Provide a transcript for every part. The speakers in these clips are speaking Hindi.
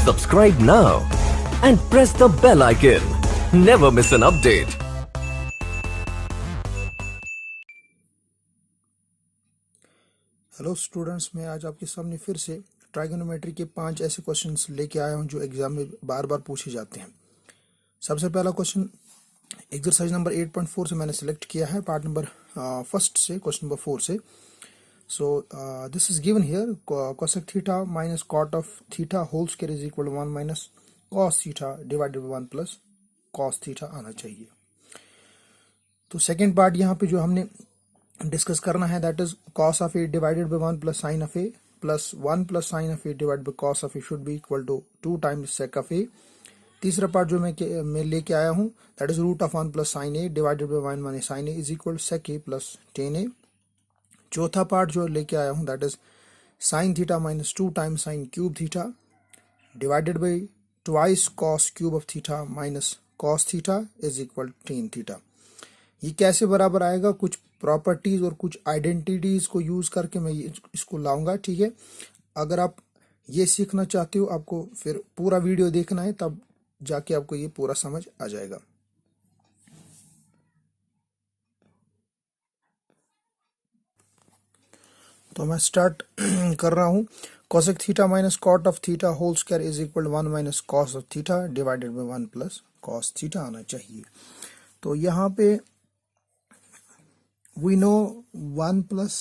Subscribe now and press the bell icon. Never miss an update. Hello students, मैं आज आपके सामने फिर से ट्राइगोनोमेट्री के 5 ऐसे क्वेश्चंस लेके आया हूं जो एग्जाम में बार बार पूछे जाते हैं। सबसे पहला क्वेश्चन एक्सरसाइज नंबर 8.4 से मैंने सिलेक्ट किया है, पार्ट नंबर फर्स्ट से, क्वेश्चन नंबर 4 से। So this is given here, cosec theta minus cot of theta whole square is equal to 1 minus cos theta divided by 1 plus cos theta आना चाहिए। तो सेकेंड पार्ट यहाँ पे जो हमने डिस्कस करना है, that is cos of A divided by 1 plus sine of A plus 1 plus sine of A divided by cos of A should be equal to 2 times sec of A. तीसरा पार्ट जो मैं लेके आया हूँ, that is root of 1 plus sine A divided by 1 minus sine A is equal sec A plus tan A. चौथा पार्ट जो लेके आया हूँ, that is sine theta minus 2 times sine cube theta divided bye twice cos cube of theta minus cos theta is equal tan theta. ये कैसे बराबर आएगा, कुछ प्रॉपर्टीज और कुछ आइडेंटिटीज को यूज करके मैं इसको लाऊंगा, ठीक है। अगर आप ये सीखना चाहते हो, आपको फिर पूरा वीडियो देखना है, तब जाके आपको ये पूरा समझ आ जाएगा। तो मैं स्टार्ट कर रहा हूं। Cosec theta minus cot of theta whole square is equal 1 minus cos of theta divided by 1 plus cos theta आना चाहिए। तो यहाँ पे we know 1 plus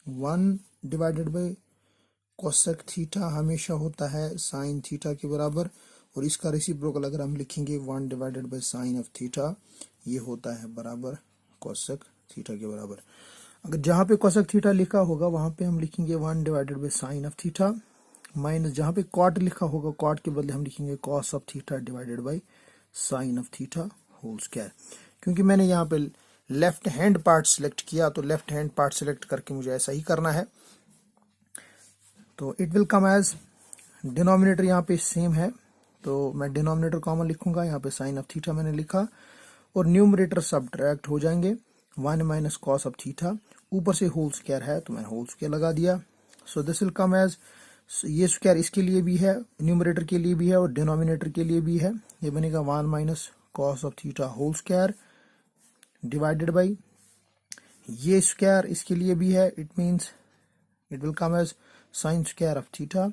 1 divided by cosec theta हमेशा होता है साइन थीटा के बराबर, और इसका रेसिप्रोकल अगर हम लिखेंगे 1 divided by sine of theta, ये होता है बराबर कोसेक थीटा के बराबर। अगर जहां पे कोसेक थीटा लिखा होगा वहां पे हम लिखेंगे 1 divided by sine of theta, minus जहां पे कॉट लिखा होगा कॉट के बदले हम लिखेंगे cos of theta divided by sine of theta whole square. क्योंकि मैंने यहाँ पे लेफ्ट हैंड पार्ट सिलेक्ट किया, तो लेफ्ट हैंड पार्ट सिलेक्ट करके मुझे ऐसा ही करना है। तो it will come as, denominator यहाँ पे सेम है तो मैं डिनोमिनेटर कॉमन लिखूंगा, यहाँ पे साइन ऑफ थीटा मैंने लिखा, और न्यूमरेटर सब्ट्रैक्ट हो जाएंगे 1 माइनस कॉस ऑफ थीटा, ऊपर से होल स्क्वायर है तो मैंने होल स्क्वायर लगा दिया। So this will come as, ये स्क्वायर इसके लिए भी है, न्यूमरेटर के लिए भी है और डिनोमिनेटर के लिए भी है, ये बनेगा 1 minus cos of theta whole square divided by ये स्क्वायर इसके लिए भी है, it means it will come as sine square of theta,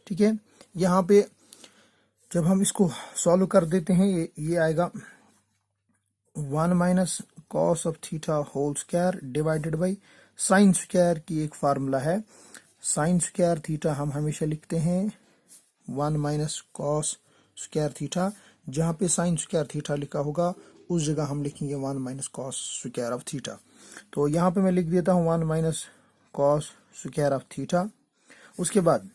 ठीक है। यहाँ पे जब हम इसको सॉल्व कर देते हैं, ये आएगा 1 minus cos of theta whole square divided by sine square की एक फार्मूला है, साइन स्क्वायर थीटा हम हमेशा लिखते हैं 1 माइनस कॉस स्क्वायर थीटा, जहां पे साइन स्क्वायर थीटा लिखा होगा उस जगह हम लिखेंगे 1 minus cos square of theta. तो यहाँ पे मैं लिख देता हूँ 1 minus cos square of theta. उसके बाद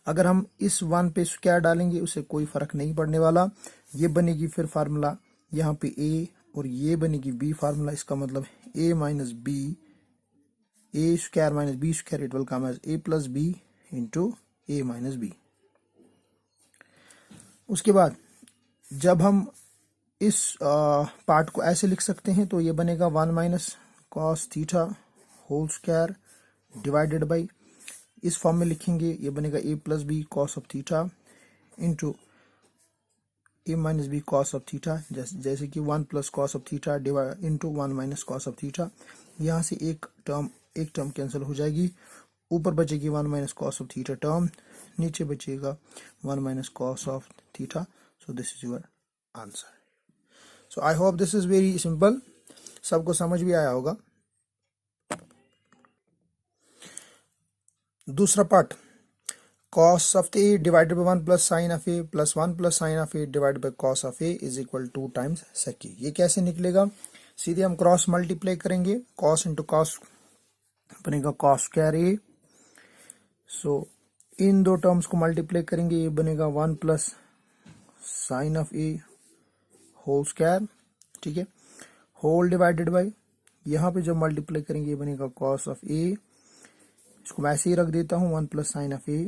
अगर हम इस 1 पे स्क्वायर डालेंगे उससे कोई फर्क नहीं पड़ने वाला, ये बनेगी फिर फार्मूला यहाँ पे a और ये बनेगी b फार्मूला, इसका मतलब a minus B, A square minus B square, it will come as a plus B into A minus B. उसके बाद जब हम इस पार्ट को ऐसे लिख सकते हैं, तो ये बनेगा 1 minus cos theta whole square divided by, इस फॉर्म में लिखेंगे ये बनेगा a plus B cos of theta into A minus B cos of theta, जैसे कि 1 plus cos of theta divide into 1 minus cos of theta. यहाँ से एक टर्म कैंसिल हो जाएगी, ऊपर बचेगी 1 minus cos of theta term, नीचे बचेगा 1 minus cos of theta. So this is your answer. So I hope this is very simple, सबको समझ भी आया होगा। दूसरा part, cos of a divided by 1 plus sin of a plus 1 plus sin of a divided by cos of a is equal to 2 times sec a। ये कैसे निकलेगा, सीधे हम क्रॉस मल्टीप्लाई करेंगे, cos इंटू cos बनेगा cos स्क्वायर a। सो इन दो टर्म्स को मल्टीप्लाई करेंगे, ये बनेगा 1 plus sine of a whole square, ठीक है, होल डिवाइडेड बाई, यहाँ पे जब मल्टीप्लाई करेंगे ये बनेगा cos ऑफ a, इसको मैं ऐसे ही रख देता हूँ 1 प्लस साइन ऑफ a,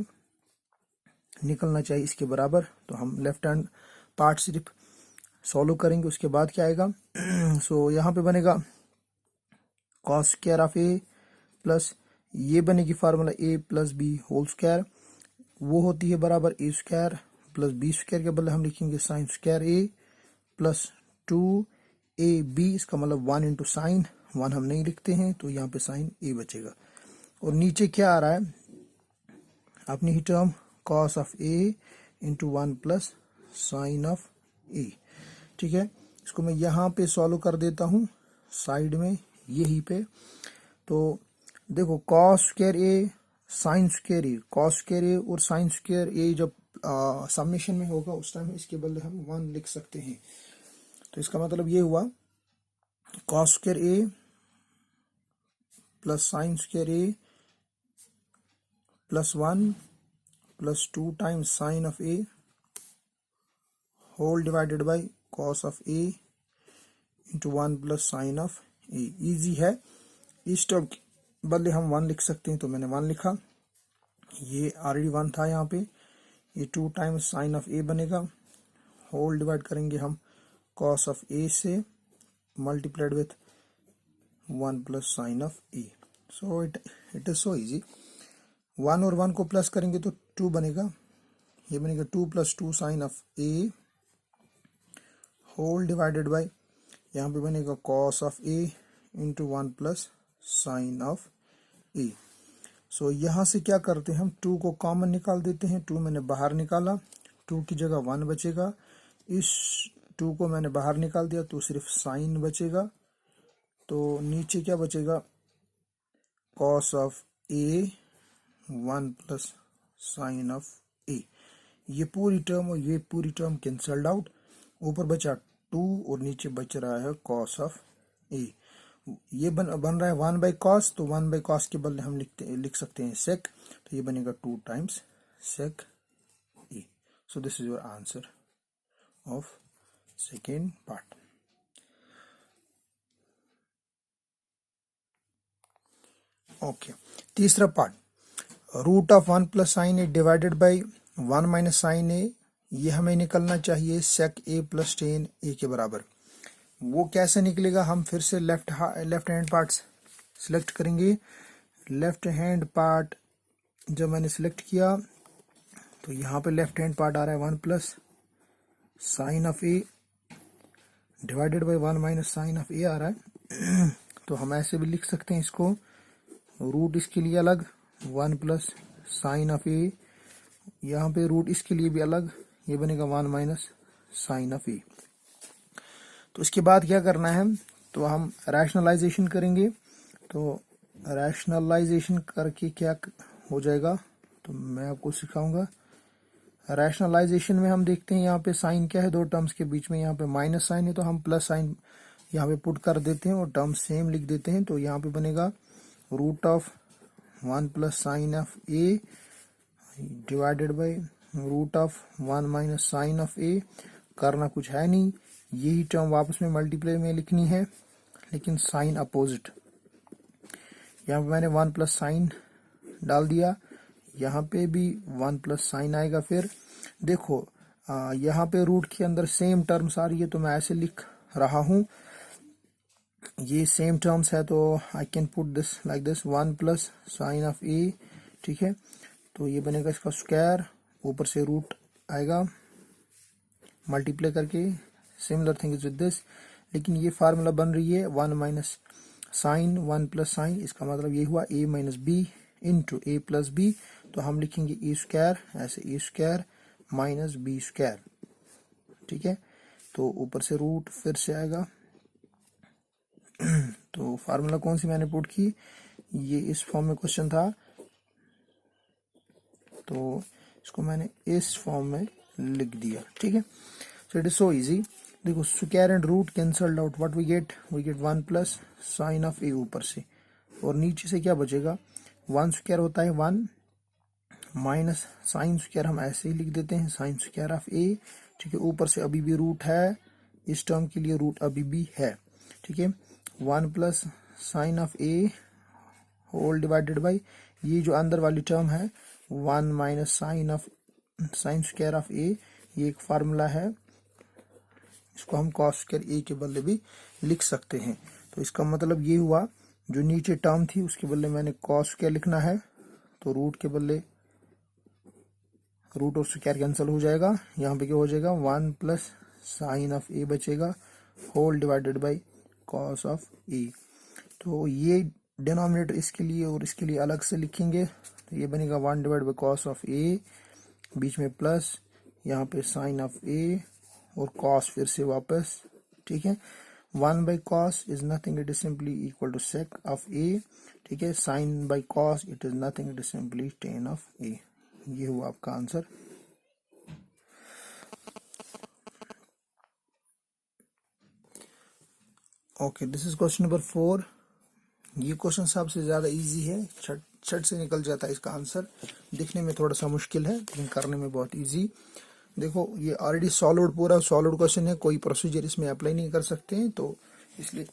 निकलना चाहिए इसके बराबर। तो हम लेफ्ट हैंड पार्ट सिर्फ सॉल्व करेंगे, उसके बाद क्या आएगा सो यहाँ पे बनेगा cos square of A plus ये बनेगी formula a plus B whole square, वो होती है बराबर A square plus B square के बदले हम लिखेंगे sign square A plus 2ab, इसका मतलब 1 इंटू साइन, 1 हम नहीं लिखते हैं तो यहाँ पे साइन ए बचेगा। और नीचे क्या आ रहा है, अपनी ही term cos of A into 1 plus sine of A. ठीक है, इसको मैं यहाँ पे सॉल्व कर देता हूँ साइड में यही पे। तो देखो कॉस स्क्वायर ए साइन स्क्वायर ए, कॉस स्क्वायर ए और साइन स्क्वायर ए जब समेशन में होगा उस टाइम इसके बदले हम 1 लिख सकते हैं। तो इसका मतलब ये हुआ cos square A plus sine square A plus 1 plus 2 times sine of A whole divided by cos of A into 1 plus sine of A. Easy है, इस टर्म के बदले हम 1 लिख सकते हैं तो मैंने 1 लिखा, ये ऑलरेडी 1 था यहाँ पे, ये 2 टाइम्स साइन ऑफ ए बनेगा, होल डिवाइड करेंगे हम कॉस ऑफ ए से multiplied with 1 plus sine of A. So it is so easy. 1 और 1 को प्लस करेंगे तो 2 बनेगा, ये बनेगा 2 plus 2 sine of A whole divided by यहाँ पे बनेगा cos of A into 1 plus sine of A. So यहाँ से क्या करते हैं हम 2 को कॉमन निकाल देते हैं, 2 मैंने बाहर निकाला, 2 की जगह 1 बचेगा, इस 2 को मैंने बाहर निकाल दिया तो सिर्फ साइन बचेगा। तो नीचे क्या बचेगा, cos of A 1 plus sine of A. ये पूरी टर्म और ये पूरी टर्म कैंसल्ड आउट, ऊपर बचा 2 और नीचे बच रहा है कॉस ऑफ ए। ये बन रहा है 1 बाई कॉस, तो 1 बाई कॉस के बदले हम लिख सकते हैं सेक, तो ये बनेगा 2 times sec A. So this is your answer of second part. Okay, तीसरा part, root of 1 plus sine A divided by 1 minus sine A, ये हमें निकलना चाहिए सेक ए प्लस टेन ए के बराबर। वो कैसे निकलेगा, हम फिर से लेफ्ट हैंड पार्ट सिलेक्ट करेंगे। लेफ्ट हैंड पार्ट जब मैंने सिलेक्ट किया तो यहाँ पे लेफ्ट हैंड पार्ट आ रहा है 1 plus sine of A divided by 1 minus sine of A आ रहा है। तो हम ऐसे भी लिख सकते हैं इसको, रूट इसके लिए अलग 1 प्लस साइन ऑफ ए, यहाँ पे रूट इसके लिए भी अलग, ये बनेगा 1 माइनस साइन ऑफ ए। तो इसके बाद क्या करना है, तो हम रैशनलाइजेशन करेंगे। तो रैशनलाइजेशन करके क्या हो जाएगा, तो मैं आपको सिखाऊंगा। रैशनलाइजेशन में हम देखते हैं यहाँ पे साइन क्या है, 2 टर्म्स के बीच में यहाँ पे माइनस साइन है तो हम प्लस साइन यहाँ पे पुट कर देते हैं और टर्म सेम लिख देते हैं। तो यहाँ पे बनेगा root of 1 plus sine of A divided by root of 1 minus sine of A. करना कुछ है नहीं, यही टर्म वापस में मल्टीप्लाई में लिखनी है, लेकिन साइन अपोजिट। यहाँ पे मैंने 1 प्लस साइन डाल दिया, यहाँ पे भी 1 प्लस साइन आएगा। फिर देखो यहाँ पे रूट के अंदर सेम टर्म्स आ रही है तो मैं ऐसे लिख रहा हूँ, ये सेम टर्म्स है तो I can put this like this 1 plus sine of A. ठीक है, तो ये बनेगा इसका स्क्वायर, ऊपर से रूट आएगा मल्टीप्लाई करके, similar thing is with this. लेकिन ये फार्मूला बन रही है 1 माइनस साइन 1 प्लस साइन, इसका मतलब ये हुआ a minus B into A plus B. तो हम लिखेंगे ए स्क्वायर, ऐसे A square minus B square. ठीक है, तो ऊपर से रूट फिर से आएगा। तो फार्मूला कौन सी मैंने पुट की, ये इस फॉर्म में क्वेश्चन था तो इसको मैंने इस फॉर्म में लिख दिया। ठीक है, so it is so easy. देखो square and root cancelled out, what we get 1 plus sine of A ऊपर से, और नीचे से क्या बचेगा, 1 स्क्वायर होता है 1 माइनस साइन स्क्वायर, हम ऐसे ही लिख देते हैं साइन स्क्वायर ऑफ ए। ठीक है, ऊपर से अभी भी रूट है, इस टर्म के लिए रूट अभी भी है। ठीक है, 1 plus sine of A whole divided by ये जो अंदर वाली टर्म है 1 minus sine square of A, ये एक फार्मूला है, इसको हम कॉस स्क्वायर ए के बदले भी लिख सकते हैं। तो इसका मतलब ये हुआ, जो नीचे टर्म थी उसके बदले मैंने कॉस स्क्वायर लिखना है, तो रूट के बदले रूट और स्क्वायर कैंसिल हो जाएगा, यहाँ पे क्या हो जाएगा 1 प्लस साइन ऑफ ए बचेगा whole divided by cos of A. तो ये डिनोमिनेटर इसके लिए और इसके लिए अलग से लिखेंगे, तो ये बनेगा 1 डिवाइड बाई कॉस ऑफ ए, बीच में प्लस, यहाँ पे साइन ऑफ ए और कॉस फिर से वापस, ठीक है। 1 by cos is nothing, it is simply equal to sec of A, ठीक है। Sine by cos it is nothing, it is simply tan of A. ये हुआ आपका answer. Okay, this is question number 4। ये क्वेश्चन सबसे ज्यादा इजी है, छट से निकल जाता है इसका आंसर। दिखने में थोड़ा सा मुश्किल है लेकिन करने में बहुत इजी। देखो ये ऑलरेडी सॉल्व्ड, पूरा सॉल्व्ड क्वेश्चन है, कोई प्रोसीजर इसमें अप्लाई नहीं कर सकते हैं, तो इसलिए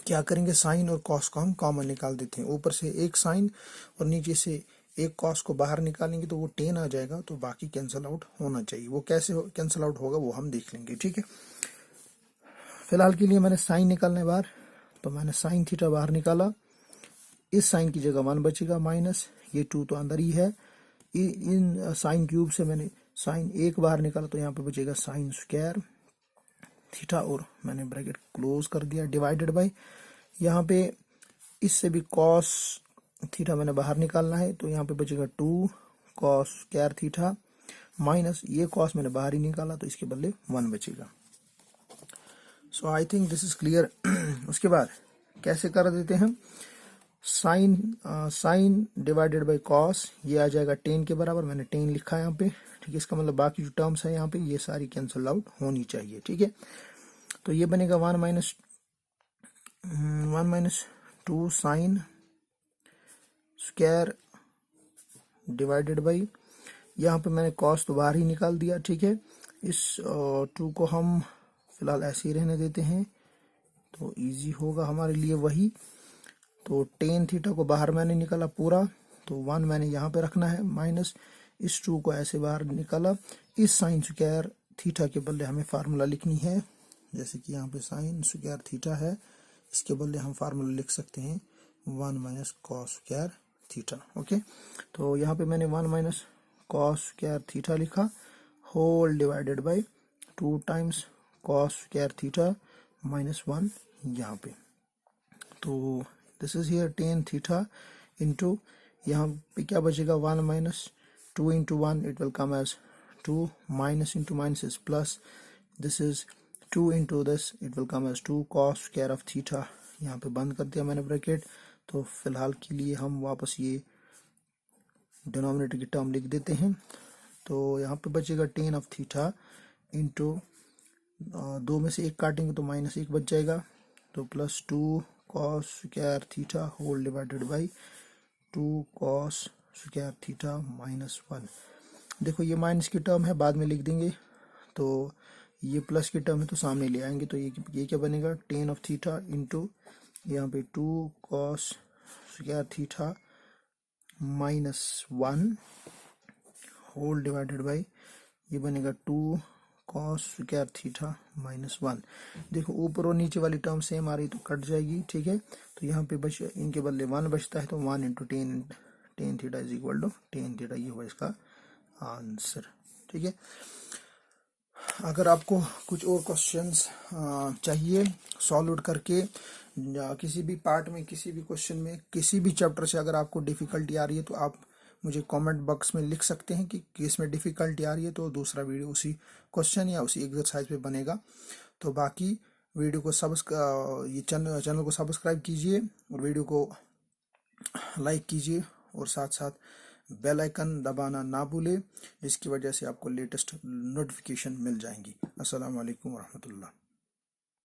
क्या करेंगे, साइन और कॉस को हम कॉमन निकाल देते हैं। ऊपर से एक साइन और नीचे से एक कॉस को बाहर निकालेंगे तो वो टेन आ जाएगा, तो बाकी कैंसिल आउट होना चाहिए। वो कैसे कैंसिल आउट होगा वो हम देख लेंगे, ठीक है। फिलहाल के लिए मैंने साइन निकालने बाहर, तो मैंने साइन थीटा बाहर निकाला, इस साइन की जगह 1 बचेगा माइनस, ये 2 तो अंदर ही है। इन साइन क्यूब से मैंने साइन 1 बाहर निकाला, तो यहाँ पे बचेगा साइन स्क्वायर थीटा, और मैंने ब्रैकेट क्लोज कर दिया, डिवाइडेड बाय, यहाँ पे इससे भी कॉस थीटा मैंने बाहर निकालना है, तो यहाँ पे बचेगा 2 कॉस स्क्वायर थीटा माइनस, ये कॉस मैंने बाहर ही निकाला तो इसके बदले 1 बचेगा। So I think this is clear. उसके बाद कैसे कर देते हैं, साइन डिवाइडेड बाय कॉस, ये आ जाएगा 10 के बराबर, मैंने 10 लिखा है यहाँ पे, ठीक है। इसका मतलब बाकी जो टर्म्स है यहाँ पे ये सारी कैंसिल आउट होनी चाहिए, ठीक है। तो ये बनेगा 1 minus 2 sine square divided by, यहाँ पे मैंने कॉस तो बाहर ही निकाल दिया, ठीक है। इस 2 को हम फिलहाल ऐसे ही रहने देते हैं तो इजी होगा हमारे लिए वही। तो टेन थीटा को बाहर मैंने निकाला पूरा, तो 1 मैंने यहाँ पे रखना है, माइनस इस 2 को ऐसे बाहर निकाला। इस साइन स्क्वायर थीटा के बदले हमें फार्मूला लिखनी है, जैसे कि यहाँ पे साइन स्क्वायर थीटा है, इसके बदले हम फार्मूला लिख सकते हैं 1 minus cos square theta. Okay, तो यहाँ पे मैंने 1 माइनस कॉस स्क्वायर थीटा लिखा, whole divided by 2 times cos square theta minus 1 यहाँ पे। तो this is here tan theta into, यहाँ पे क्या बचेगा 1 minus 2 into 1, it will come as 2, minus into minus is plus, this is 2 into this, it will come as 2 cos square of theta. यहाँ पे बंद कर दिया मैंने ब्रैकेट। तो फिलहाल के लिए हम वापस ये डिनोमिनेटर की टर्म लिख देते हैं। तो यहाँ पे बचेगा 10 ऑफ थीटा इंटू 2 में से 1 काटेंगे तो माइनस 1 बच जाएगा, तो plus 2 cos square theta whole divided by 2 cos square theta minus 1। देखो ये माइनस की टर्म है, बाद में लिख देंगे, तो ये प्लस की टर्म है तो सामने ले आएंगे, तो ये क्या बनेगा 10 ऑफ थीटा इंटू यहाँ पे 2 cos square theta minus 1 whole divided by, ये बनेगा 2 कॉस स्क्वायर थीटा माइनस 1। देखो ऊपर और नीचे वाली टर्म सेम आ रही तो कट जाएगी, ठीक है। तो यहाँ पे बच, इनके बदले 1 बचता है, तो 1 into 10 theta is equal to 10 theta, ये हुआ इसका आंसर, ठीक है। अगर आपको कुछ और क्वेश्चंस चाहिए सॉल्व करके, या किसी भी पार्ट में, किसी भी क्वेश्चन में, किसी भी चैप्टर से अगर आपको डिफिकल्टी आ रही है तो आप मुझे कमेंट बॉक्स में लिख सकते हैं कि इसमें डिफिकल्टी आ रही है, तो दूसरा वीडियो उसी क्वेश्चन या उसी एक्सरसाइज पे बनेगा। तो बाकी वीडियो को ये चैनल को सब्सक्राइब कीजिए और वीडियो को लाइक कीजिए, और साथ साथ बेल आइकन दबाना ना भूले, जिसकी वजह से आपको लेटेस्ट नोटिफिकेशन मिल जाएंगी। अस्सलाम वालेकुम रहमतुल्लाह।